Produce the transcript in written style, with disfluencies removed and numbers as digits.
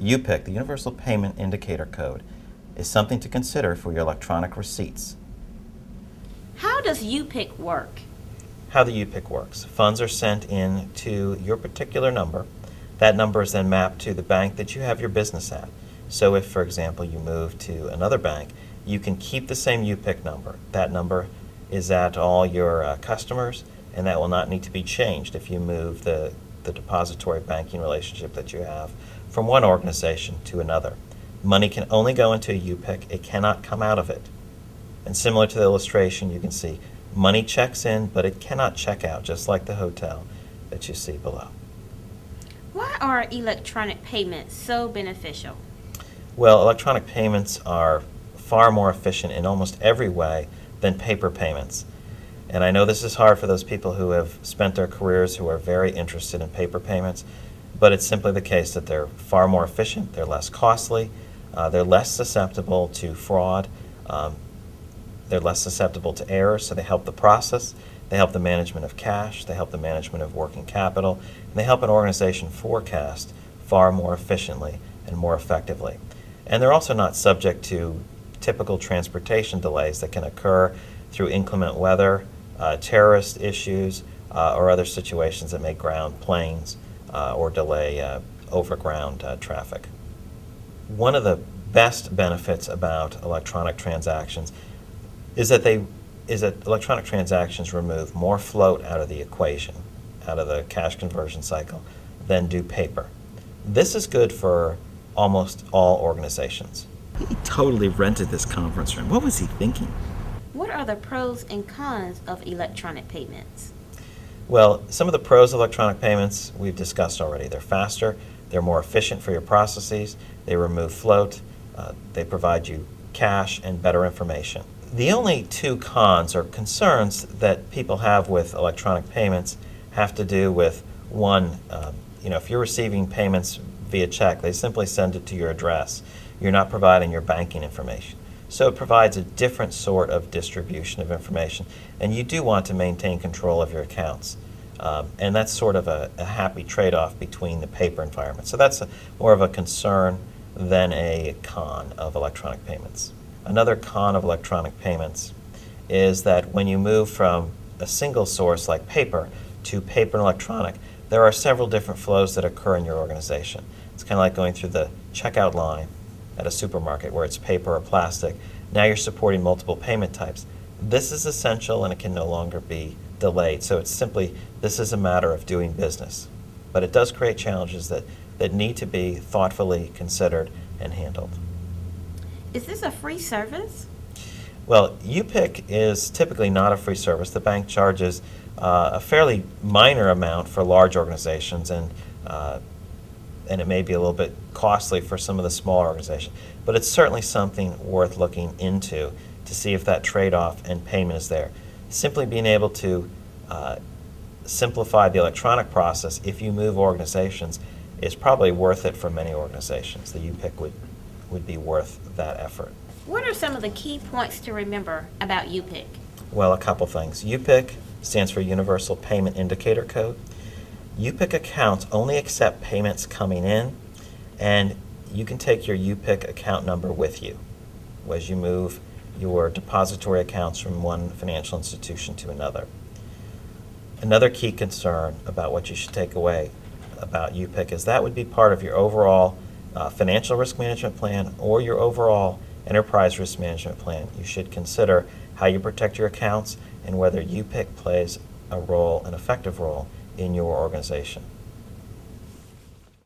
UPIC, the Universal Payment Indicator Code, is something to consider for your electronic receipts. How does UPIC work? How the UPIC works. Funds are sent in to your particular number. That number is then mapped to the bank that you have your business at. So if, for example, you move to another bank, you can keep the same UPIC number. That number is at all your customers, and that will not need to be changed if you move the depository banking relationship that you have from one organization to another. Money can only go into a UPIC. It cannot come out of it. And similar to the illustration, you can see money checks in, but it cannot check out, just like the hotel that you see below. Why are electronic payments so beneficial? Well, electronic payments are far more efficient in almost every way than paper payments. And I know this is hard for those people who have spent their careers who are very interested in paper payments, but it's simply the case that they're far more efficient, they're less costly, they're less susceptible to fraud, they're less susceptible to errors, so they help the process, they help the management of cash, they help the management of working capital, and they help an organization forecast far more efficiently and more effectively. And they're also not subject to typical transportation delays that can occur through inclement weather, terrorist issues, or other situations that may ground planes or delay overground traffic. One of the best benefits about electronic transactions is that electronic transactions remove more float out of the equation, out of the cash conversion cycle, than do paper. This is good for almost all organizations. He totally rented this conference room. What was he thinking? What are the pros and cons of electronic payments? Well, some of the pros of electronic payments we've discussed already. They're faster, they're more efficient for your processes, they remove float, they provide you cash and better information. The only two cons or concerns that people have with electronic payments have to do with, one, if you're receiving payments via check, they simply send it to your address. You're not providing your banking information. So it provides a different sort of distribution of information, and you do want to maintain control of your accounts. And that's sort of a happy trade-off between the paper environment. So that's more of a concern than a con of electronic payments. Another con of electronic payments is that when you move from a single source like paper to paper and electronic, there are several different flows that occur in your organization. It's kind of like going through the checkout line at a supermarket where it's paper or plastic. Now you're supporting multiple payment types. This is essential and it can no longer be delayed. So it's simply, this is a matter of doing business. But it does create challenges that need to be thoughtfully considered and handled. Is this a free service? Well, UPIC is typically not a free service. The bank charges a fairly minor amount for large organizations, and it may be a little bit costly for some of the smaller organizations. But it's certainly something worth looking into to see if that trade-off and payment is there. Simply being able to simplify the electronic process if you move organizations is probably worth it for many organizations. The UPIC would be worth that effort. What are some of the key points to remember about UPIC? Well, a couple things. UPIC stands for Universal Payment Indicator Code. UPIC accounts only accept payments coming in, and you can take your UPIC account number with you as you move your depository accounts from one financial institution to another. Another key concern about what you should take away about UPIC is that would be part of your overall financial risk management plan or your overall enterprise risk management plan. You should consider how you protect your accounts and whether UPIC plays a role, an effective role, in your organization.